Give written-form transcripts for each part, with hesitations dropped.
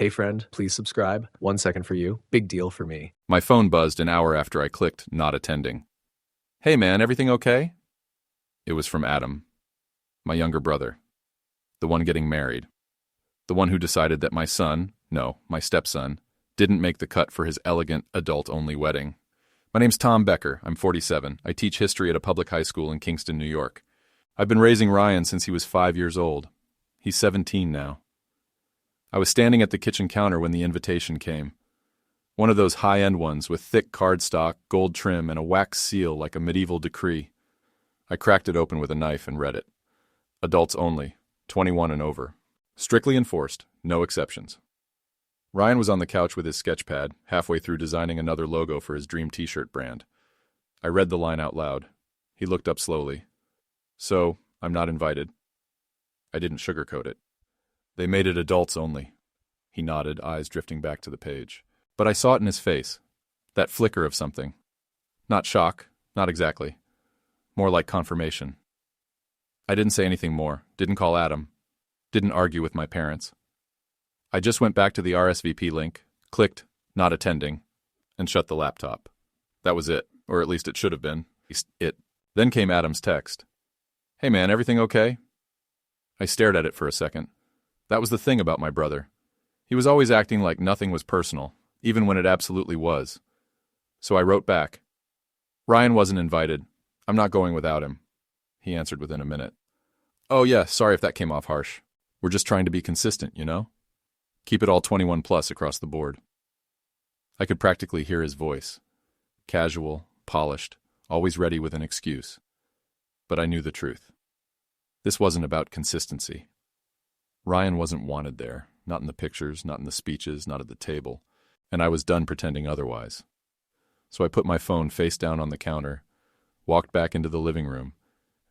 Hey friend, please subscribe. 1 second for you. Big deal for me. My phone buzzed an hour after I clicked not attending. Hey man, everything okay? It was from Adam, my younger brother, the one getting married, the one who decided that my stepson, didn't make the cut for his elegant, adult-only wedding. My name's Tom Becker. I'm 47. I teach history at a public high school in Kingston, New York. I've been raising Ryan since he was 5 years old. He's 17 now. I was standing at the kitchen counter when the invitation came. One of those high-end ones with thick cardstock, gold trim, and a wax seal like a medieval decree. I cracked it open with a knife and read it. Adults only, 21 and over. Strictly enforced, no exceptions. Ryan was on the couch with his sketch pad, halfway through designing another logo for his dream t-shirt brand. I read the line out loud. He looked up slowly. So, I'm not invited. I didn't sugarcoat it. They made it adults only. He nodded, eyes drifting back to the page. But I saw it in his face. That flicker of something. Not shock, not exactly. More like confirmation. I didn't say anything more, didn't call Adam, didn't argue with my parents. I just went back to the RSVP link, clicked, not attending, and shut the laptop. That was it, or at least it should have been. Then came Adam's text. Hey man, everything okay? I stared at it for a second. That was the thing about my brother. He was always acting like nothing was personal, even when it absolutely was. So I wrote back. Ryan wasn't invited. I'm not going without him. He answered within a minute. Oh yeah, sorry if that came off harsh. We're just trying to be consistent, you know? Keep it all 21 plus across the board. I could practically hear his voice. Casual, polished, always ready with an excuse. But I knew the truth. This wasn't about consistency. Ryan wasn't wanted there, not in the pictures, not in the speeches, not at the table, and I was done pretending otherwise. So I put my phone face down on the counter, walked back into the living room,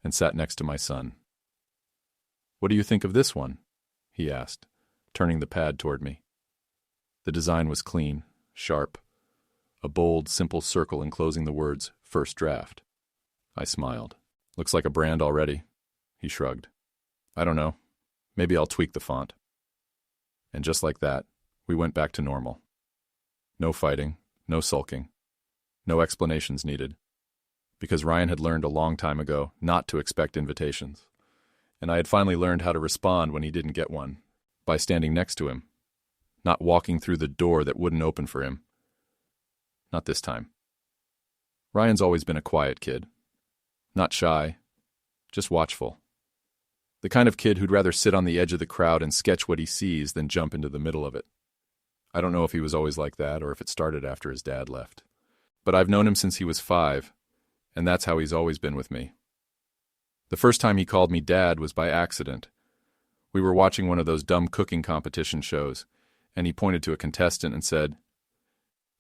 and sat next to my son. What do you think of this one? He asked, turning the pad toward me. The design was clean, sharp, a bold, simple circle enclosing the words, first draft. I smiled. Looks like a brand already. He shrugged. I don't know. Maybe I'll tweak the font. And just like that, we went back to normal. No fighting, no sulking, no explanations needed. Because Ryan had learned a long time ago not to expect invitations. And I had finally learned how to respond when he didn't get one, by standing next to him, not walking through the door that wouldn't open for him. Not this time. Ryan's always been a quiet kid. Not shy, just watchful. The kind of kid who'd rather sit on the edge of the crowd and sketch what he sees than jump into the middle of it. I don't know if he was always like that or if it started after his dad left. But I've known him since he was 5, and that's how he's always been with me. The first time he called me Dad was by accident. We were watching one of those dumb cooking competition shows, and he pointed to a contestant and said,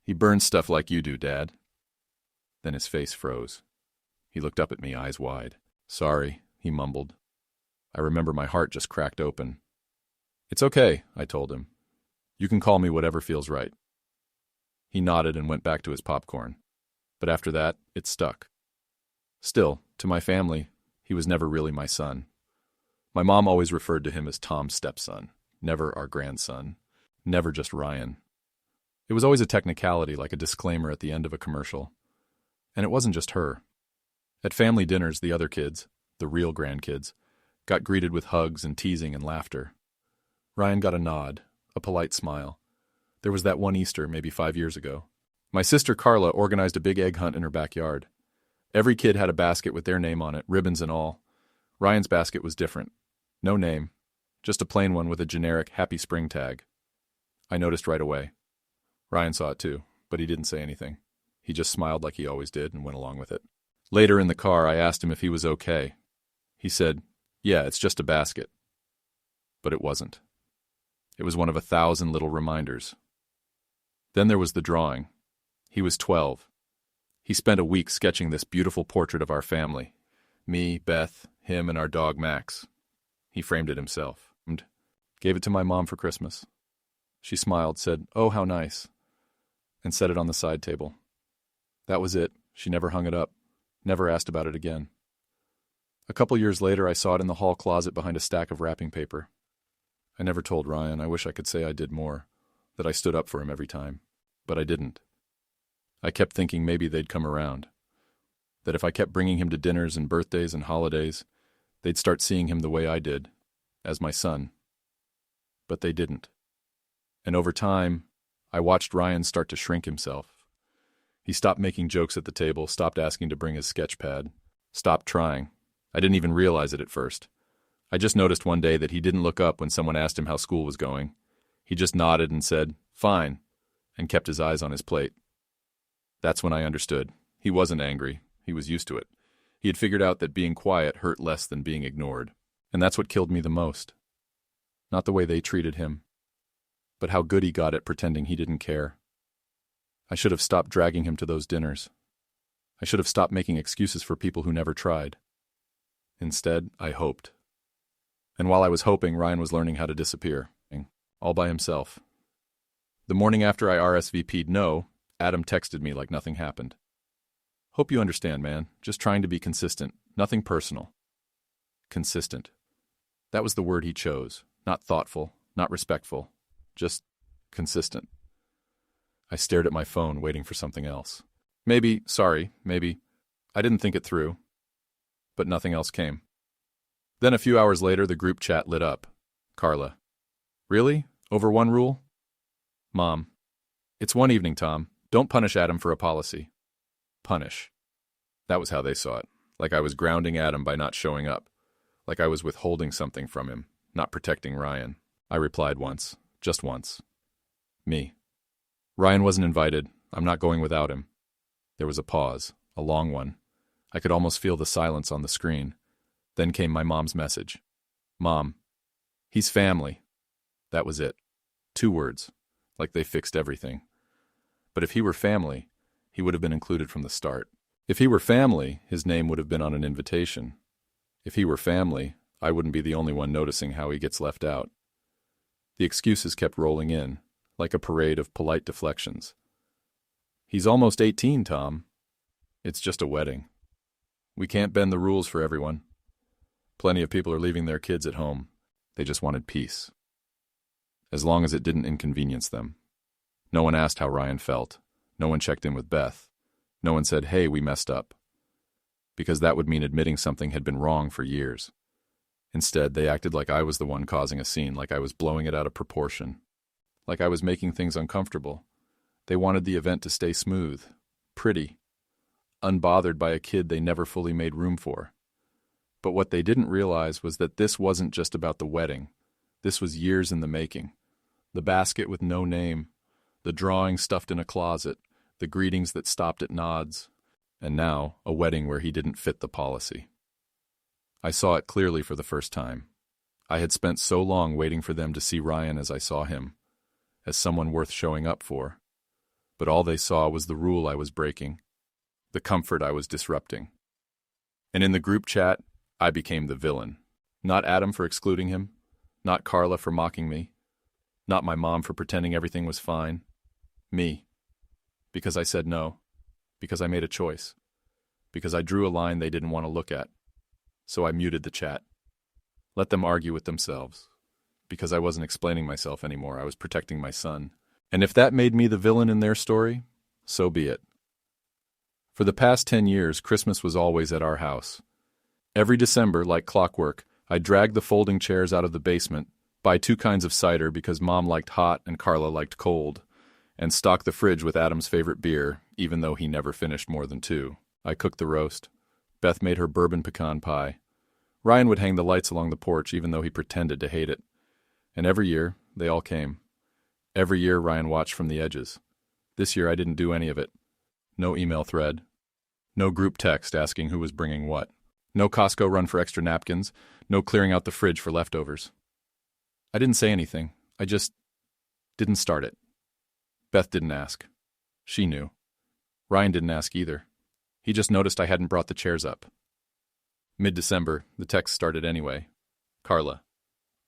"He burns stuff like you do, Dad." Then his face froze. He looked up at me, eyes wide. "Sorry," he mumbled. I remember my heart just cracked open. "It's okay," I told him. "You can call me whatever feels right." He nodded and went back to his popcorn. But after that, it stuck. Still, to my family, he was never really my son. My mom always referred to him as Tom's stepson, never our grandson, never just Ryan. It was always a technicality, like a disclaimer at the end of a commercial. And it wasn't just her. At family dinners, the other kids, the real grandkids, got greeted with hugs and teasing and laughter. Ryan got a nod, a polite smile. There was that one Easter, maybe 5 years ago. My sister Carla organized a big egg hunt in her backyard. Every kid had a basket with their name on it, ribbons and all. Ryan's basket was different. No name, just a plain one with a generic Happy Spring tag. I noticed right away. Ryan saw it too, but he didn't say anything. He just smiled like he always did and went along with it. Later in the car, I asked him if he was okay. He said, "Yeah, it's just a basket." But it wasn't. It was one of 1,000 little reminders. Then there was the drawing. He was 12. He spent a week sketching this beautiful portrait of our family. Me, Beth, him, and our dog Max. He framed it himself. And gave it to my mom for Christmas. She smiled, said, "Oh, how nice," and set it on the side table. That was it. She never hung it up. Never asked about it again. A couple years later, I saw it in the hall closet behind a stack of wrapping paper. I never told Ryan. I wish I could say I did more. that I stood up for him every time. But I didn't. I kept thinking maybe they'd come around. That if I kept bringing him to dinners and birthdays and holidays, they'd start seeing him the way I did, as my son. But they didn't. And over time, I watched Ryan start to shrink himself. He stopped making jokes at the table, stopped asking to bring his sketch pad, stopped trying. I didn't even realize it at first. I just noticed one day that he didn't look up when someone asked him how school was going. He just nodded and said, "Fine," and kept his eyes on his plate. That's when I understood. He wasn't angry. He was used to it. He had figured out that being quiet hurt less than being ignored. And that's what killed me the most. Not the way they treated him, but how good he got at pretending he didn't care. I should have stopped dragging him to those dinners. I should have stopped making excuses for people who never tried. Instead, I hoped. And while I was hoping, Ryan was learning how to disappear, all by himself. The morning after I RSVP'd no, Adam texted me like nothing happened. "Hope you understand, man. Just trying to be consistent. Nothing personal." Consistent. That was the word he chose. Not thoughtful, not respectful. Just consistent. I stared at my phone, waiting for something else. Maybe. I didn't think it through. But nothing else came. Then a few hours later, the group chat lit up. Carla. "Really? Over one rule?" Mom. "It's one evening, Tom. Don't punish Adam for a policy." Punish. That was how they saw it. Like I was grounding Adam by not showing up. Like I was withholding something from him, not protecting Ryan. I replied once. Just once. Me. "Ryan wasn't invited. I'm not going without him." There was a pause, a long one. I could almost feel the silence on the screen. Then came my mom's message. "Mom, he's family." That was it. 2 words, like they fixed everything. But if he were family, he would have been included from the start. If he were family, his name would have been on an invitation. If he were family, I wouldn't be the only one noticing how he gets left out. The excuses kept rolling in, like a parade of polite deflections. "He's almost 18, Tom." "It's just a wedding. We can't bend the rules for everyone. Plenty of people are leaving their kids at home. They just wanted peace. As long as it didn't inconvenience them." No one asked how Ryan felt. No one checked in with Beth. No one said, "Hey, we messed up." Because that would mean admitting something had been wrong for years. Instead, they acted like I was the one causing a scene, like I was blowing it out of proportion. Like I was making things uncomfortable. They wanted the event to stay smooth, pretty, unbothered by a kid they never fully made room for. But what they didn't realize was that this wasn't just about the wedding. This was years in the making. The basket with no name, the drawing stuffed in a closet, the greetings that stopped at nods, and now a wedding where he didn't fit the policy. I saw it clearly for the first time. I had spent so long waiting for them to see Ryan as I saw him, as someone worth showing up for. But all they saw was the rule I was breaking, the comfort I was disrupting. And in the group chat, I became the villain. Not Adam for excluding him, not Carla for mocking me, not my mom for pretending everything was fine. Me. Because I said no. Because I made a choice. Because I drew a line they didn't want to look at. So I muted the chat. Let them argue with themselves. Because I wasn't explaining myself anymore, I was protecting my son. And if that made me the villain in their story, so be it. For the past 10 years, Christmas was always at our house. Every December, like clockwork, I'd drag the folding chairs out of the basement, buy 2 kinds of cider because Mom liked hot and Carla liked cold, and stock the fridge with Adam's favorite beer, even though he never finished more than 2. I cooked the roast. Beth made her bourbon pecan pie. Ryan would hang the lights along the porch even though he pretended to hate it. And every year, they all came. Every year, Ryan watched from the edges. This year, I didn't do any of it. No email thread. No group text asking who was bringing what. No Costco run for extra napkins. No clearing out the fridge for leftovers. I didn't say anything. I just didn't start it. Beth didn't ask. She knew. Ryan didn't ask either. He just noticed I hadn't brought the chairs up. Mid-December, the text started anyway. Carla.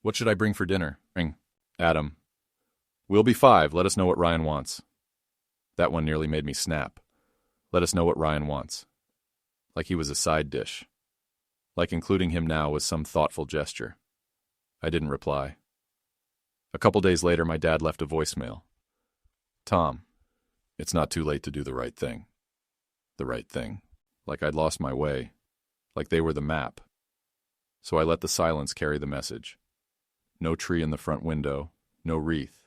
What should I bring for dinner? Ring. Adam. We'll be 5. Let us know what Ryan wants. That one nearly made me snap. Let us know what Ryan wants. Like he was a side dish. Like including him now was some thoughtful gesture. I didn't reply. A couple days later, my dad left a voicemail. Tom, it's not too late to do the right thing. The right thing. Like I'd lost my way. Like they were the map. So I let the silence carry the message. No tree in the front window. No wreath.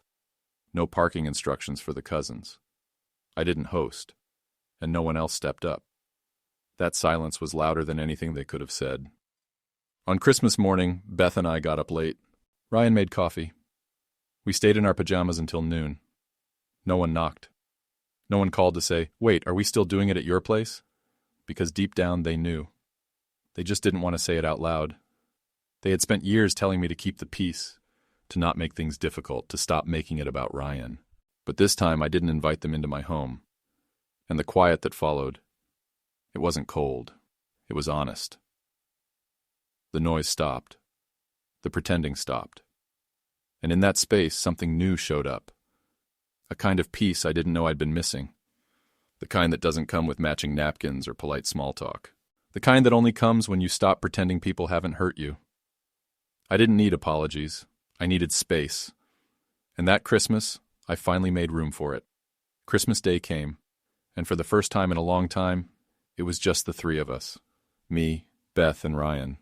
No parking instructions for the cousins. I didn't host. And no one else stepped up. That silence was louder than anything they could have said. On Christmas morning, Beth and I got up late. Ryan made coffee. We stayed in our pajamas until noon. No one knocked. No one called to say, "Wait, are we still doing it at your place?" Because deep down they knew. They just didn't want to say it out loud. They had spent years telling me to keep the peace, to not make things difficult, to stop making it about Ryan. But this time I didn't invite them into my home. And the quiet that followed, it wasn't cold. It was honest. The noise stopped. The pretending stopped. And in that space, something new showed up. A kind of peace I didn't know I'd been missing. The kind that doesn't come with matching napkins or polite small talk. The kind that only comes when you stop pretending people haven't hurt you. I didn't need apologies. I needed space. And that Christmas, I finally made room for it. Christmas Day came, and for the first time in a long time, it was just the three of us. Me, Beth, and Ryan.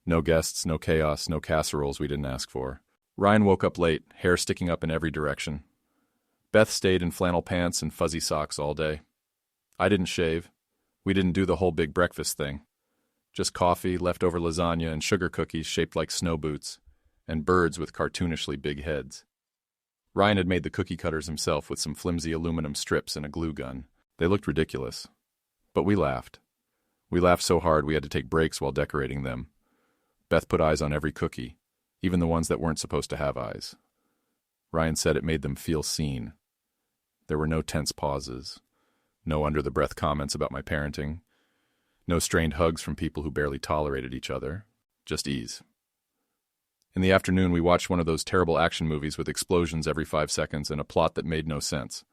No guests, no chaos, no casseroles we didn't ask for. Ryan woke up late, hair sticking up in every direction. Beth stayed in flannel pants and fuzzy socks all day. I didn't shave. We didn't do the whole big breakfast thing. Just coffee, leftover lasagna, and sugar cookies shaped like snow boots, and birds with cartoonishly big heads. Ryan had made the cookie cutters himself with some flimsy aluminum strips and a glue gun. They looked ridiculous. But we laughed. We laughed so hard we had to take breaks while decorating them. Beth put eyes on every cookie, even the ones that weren't supposed to have eyes. Ryan said it made them feel seen. There were no tense pauses, no under-the-breath comments about my parenting, no strained hugs from people who barely tolerated each other, just ease. In the afternoon, we watched one of those terrible action movies with explosions every 5 seconds and a plot that made no sense.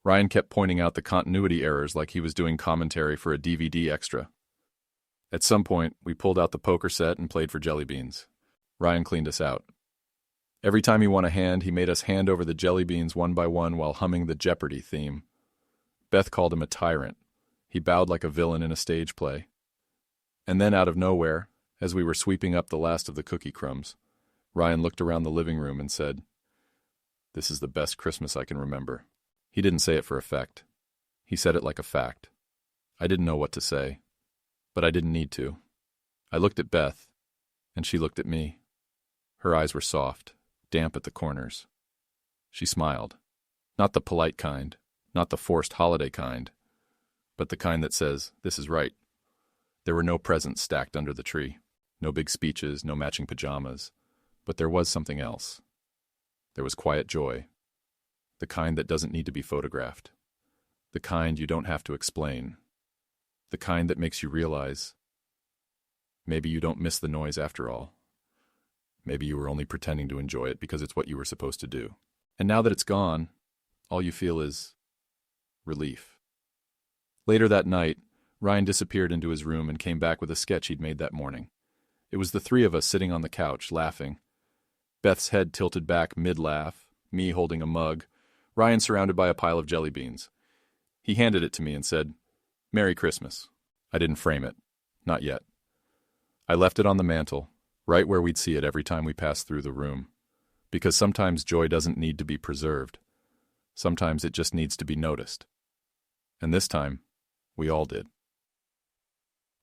Ryan kept pointing out the continuity errors like he was doing commentary for a DVD extra. At some point, we pulled out the poker set and played for jelly beans. Ryan cleaned us out. Every time he won a hand, he made us hand over the jelly beans one by one while humming the Jeopardy theme. Beth called him a tyrant. He bowed like a villain in a stage play. And then out of nowhere, as we were sweeping up the last of the cookie crumbs, Ryan looked around the living room and said, "This is the best Christmas I can remember." He didn't say it for effect. He said it like a fact. I didn't know what to say, but I didn't need to. I looked at Beth, and she looked at me. Her eyes were soft, damp at the corners. She smiled. Not the polite kind, not the forced holiday kind, but the kind that says, "This is right." There were no presents stacked under the tree, no big speeches, no matching pajamas, but there was something else. There was quiet joy, the kind that doesn't need to be photographed, the kind you don't have to explain, the kind that makes you realize maybe you don't miss the noise after all. Maybe you were only pretending to enjoy it because it's what you were supposed to do. And now that it's gone, all you feel is relief. Later that night, Ryan disappeared into his room and came back with a sketch he'd made that morning. It was the three of us sitting on the couch, laughing. Beth's head tilted back mid-laugh, me holding a mug, Ryan surrounded by a pile of jelly beans. He handed it to me and said, "Merry Christmas." I didn't frame it. Not yet. I left it on the mantel, right where we'd see it every time we passed through the room. Because sometimes joy doesn't need to be preserved. Sometimes it just needs to be noticed. And this time, we all did.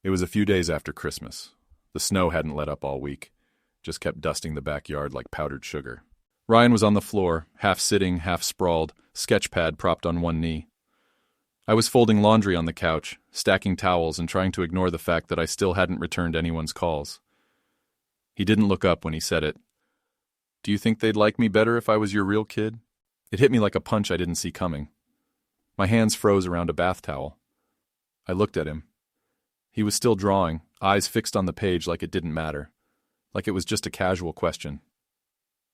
It was a few days after Christmas. The snow hadn't let up all week, just kept dusting the backyard like powdered sugar. Ryan was on the floor, half sitting, half sprawled, sketch pad propped on one knee. I was folding laundry on the couch, stacking towels and trying to ignore the fact that I still hadn't returned anyone's calls. He didn't look up when he said it. "Do you think they'd like me better if I was your real kid?" It hit me like a punch I didn't see coming. My hands froze around a bath towel. I looked at him. He was still drawing, eyes fixed on the page like it didn't matter, like it was just a casual question.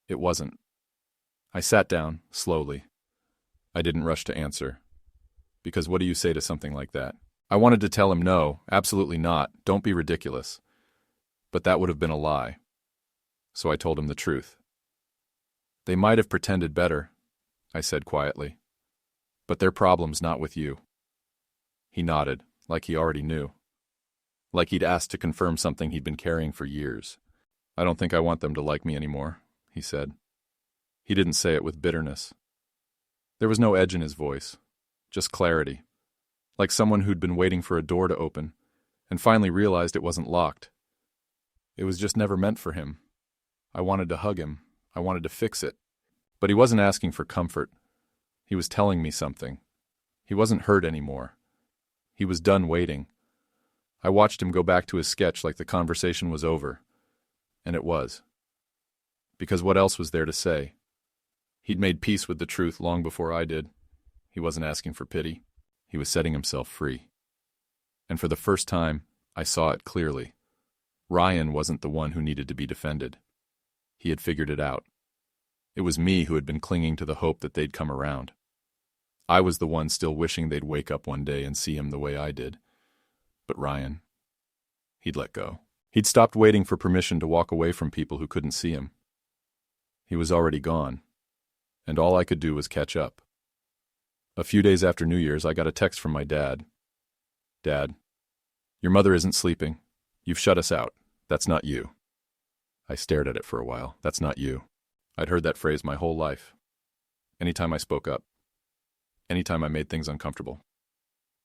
It wasn't. I sat down, slowly. I didn't rush to answer. Because what do you say to something like that? I wanted to tell him no, absolutely not, don't be ridiculous. But that would have been a lie. So I told him the truth. They might have pretended better. I said quietly. But their problem's not with you. He nodded, like he already knew. Like he'd asked to confirm something he'd been carrying for years. I don't think I want them to like me anymore, he said. He didn't say it with bitterness. There was no edge in his voice, just clarity, like someone who'd been waiting for a door to open and finally realized it wasn't locked. It was just never meant for him. I wanted to hug him. I wanted to fix it. But he wasn't asking for comfort. He was telling me something. He wasn't hurt anymore. He was done waiting. I watched him go back to his sketch like the conversation was over. And it was. Because what else was there to say? He'd made peace with the truth long before I did. He wasn't asking for pity. He was setting himself free. And for the first time, I saw it clearly. Ryan wasn't the one who needed to be defended. He had figured it out. It was me who had been clinging to the hope that they'd come around. I was the one still wishing they'd wake up one day and see him the way I did. But Ryan, he'd let go. He'd stopped waiting for permission to walk away from people who couldn't see him. He was already gone, and all I could do was catch up. A few days after New Year's, I got a text from my dad. Dad, your mother isn't sleeping. You've shut us out. That's not you. I stared at it for a while. That's not you. I'd heard that phrase my whole life. Anytime I spoke up. Anytime I made things uncomfortable.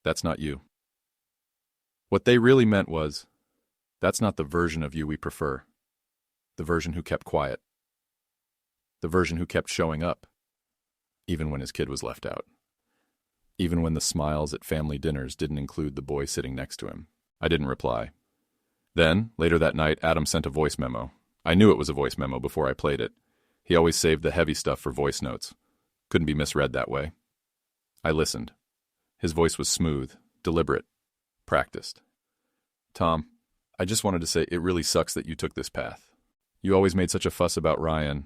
That's not you. What they really meant was, that's not the version of you we prefer. The version who kept quiet. The version who kept showing up. Even when his kid was left out. Even when the smiles at family dinners didn't include the boy sitting next to him. I didn't reply. Then, later that night, Adam sent a voice memo. I knew it was a voice memo before I played it. He always saved the heavy stuff for voice notes. Couldn't be misread that way. I listened. His voice was smooth, deliberate, practiced. Tom, I just wanted to say it really sucks that you took this path. You always made such a fuss about Ryan.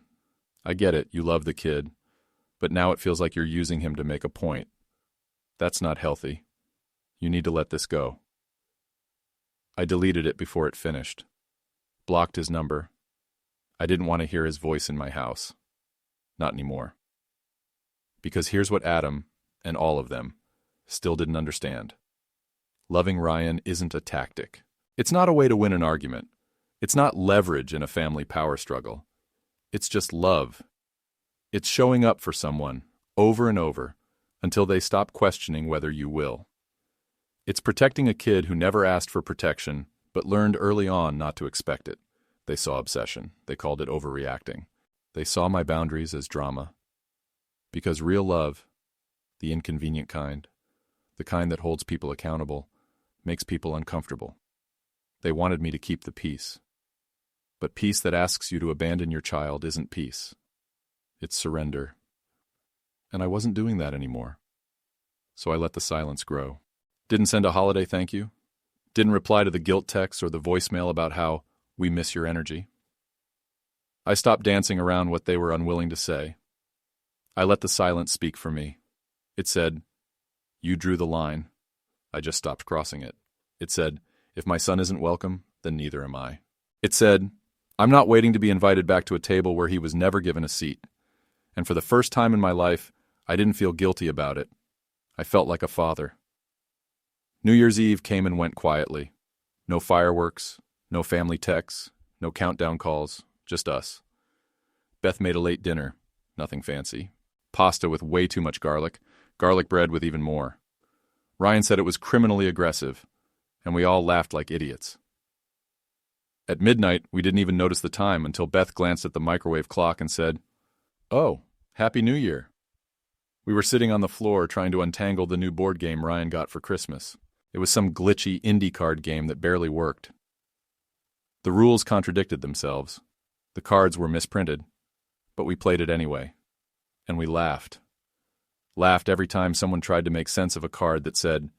I get it, you love the kid. But now it feels like you're using him to make a point. That's not healthy. You need to let this go. I deleted it before it finished. Blocked his number. I didn't want to hear his voice in my house. Not anymore. Because here's what Adam, and all of them, still didn't understand. Loving Ryan isn't a tactic. It's not a way to win an argument. It's not leverage in a family power struggle. It's just love. It's showing up for someone, over and over, until they stop questioning whether you will. It's protecting a kid who never asked for protection, but learned early on not to expect it. They saw obsession. They called it overreacting. They saw my boundaries as drama. Because real love, the inconvenient kind, the kind that holds people accountable, makes people uncomfortable. They wanted me to keep the peace. But peace that asks you to abandon your child isn't peace. It's surrender. And I wasn't doing that anymore. So I let the silence grow. Didn't send a holiday thank you. Didn't reply to the guilt text or the voicemail about how we miss your energy. I stopped dancing around what they were unwilling to say. I let the silence speak for me. It said, you drew the line. I just stopped crossing it. It said, if my son isn't welcome, then neither am I. It said, I'm not waiting to be invited back to a table where he was never given a seat. And for the first time in my life, I didn't feel guilty about it. I felt like a father. New Year's Eve came and went quietly. No fireworks, no family texts, no countdown calls, just us. Beth made a late dinner, nothing fancy. Pasta with way too much garlic bread with even more. Ryan said it was criminally aggressive, and we all laughed like idiots. At midnight, we didn't even notice the time until Beth glanced at the microwave clock and said, "Oh, Happy New Year." We were sitting on the floor trying to untangle the new board game Ryan got for Christmas. It was some glitchy indie card game that barely worked. The rules contradicted themselves. The cards were misprinted, but we played it anyway. And we laughed. Laughed every time someone tried to make sense of a card that said,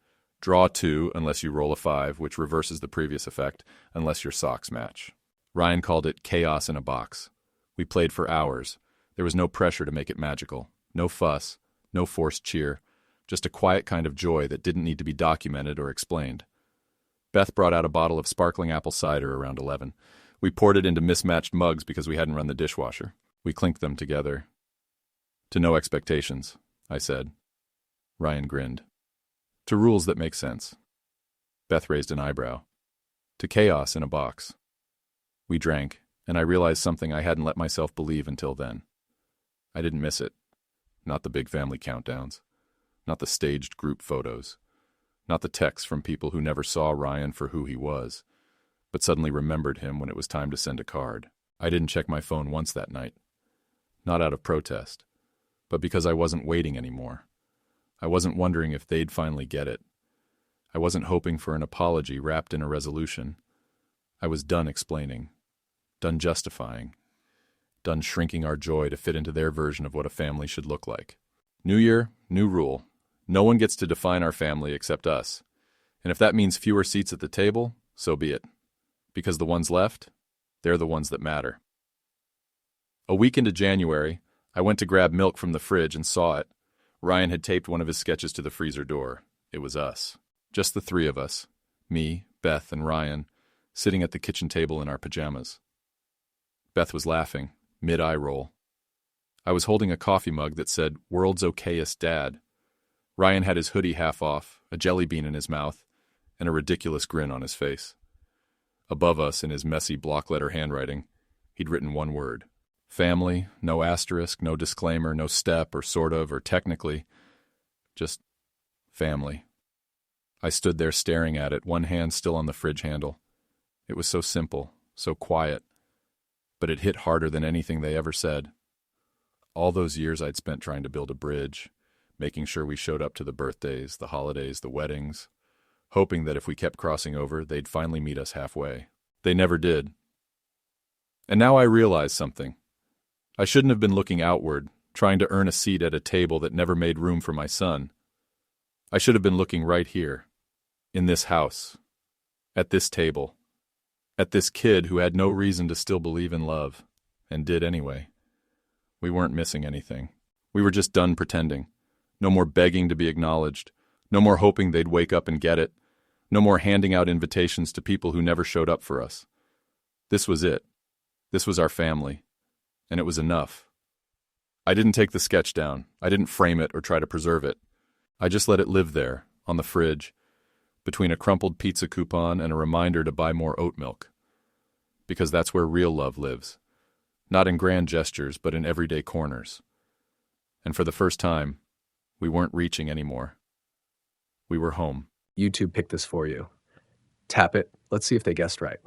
draw 2 unless you roll a 5, which reverses the previous effect, unless your socks match. Ryan called it chaos in a box. We played for hours. There was no pressure to make it magical. No fuss. No forced cheer. Just a quiet kind of joy that didn't need to be documented or explained. Beth brought out a bottle of sparkling apple cider around 11. We poured it into mismatched mugs because we hadn't run the dishwasher. We clinked them together. To no expectations, I said. Ryan grinned. To rules that make sense. Beth raised an eyebrow. To chaos in a box. We drank, and I realized something I hadn't let myself believe until then. I didn't miss it. Not the big family countdowns. Not the staged group photos. Not the texts from people who never saw Ryan for who he was, but suddenly remembered him when it was time to send a card. I didn't check my phone once that night. Not out of protest, but because I wasn't waiting anymore. I wasn't wondering if they'd finally get it. I wasn't hoping for an apology wrapped in a resolution. I was done explaining, done justifying, done shrinking our joy to fit into their version of what a family should look like. New year, new rule. No one gets to define our family except us. And if that means fewer seats at the table, so be it. Because the ones left, they're the ones that matter. A week into January, I went to grab milk from the fridge and saw it. Ryan had taped one of his sketches to the freezer door. It was us. Just the three of us. Me, Beth, and Ryan, sitting at the kitchen table in our pajamas. Beth was laughing, mid-eye roll. I was holding a coffee mug that said, "World's okayest dad." Ryan had his hoodie half off, a jelly bean in his mouth, and a ridiculous grin on his face. Above us, in his messy block-letter handwriting, he'd written one word. Family, no asterisk, no disclaimer, no step or sort of or technically. Just family. I stood there staring at it, one hand still on the fridge handle. It was so simple, so quiet, but it hit harder than anything they ever said. All those years I'd spent trying to build a bridge, making sure we showed up to the birthdays, the holidays, the weddings, hoping that if we kept crossing over, they'd finally meet us halfway. They never did. And now I realize something. I shouldn't have been looking outward, trying to earn a seat at a table that never made room for my son. I should have been looking right here, in this house, at this table, at this kid who had no reason to still believe in love, and did anyway. We weren't missing anything. We were just done pretending. No more begging to be acknowledged. No more hoping they'd wake up and get it. No more handing out invitations to people who never showed up for us. This was it. This was our family. And it was enough. I didn't take the sketch down. I didn't frame it or try to preserve it. I just let it live there, on the fridge, between a crumpled pizza coupon and a reminder to buy more oat milk. Because that's where real love lives. Not in grand gestures, but in everyday corners. And for the first time, we weren't reaching anymore. We were home. YouTube picked this for you. Tap it. Let's see if they guessed right.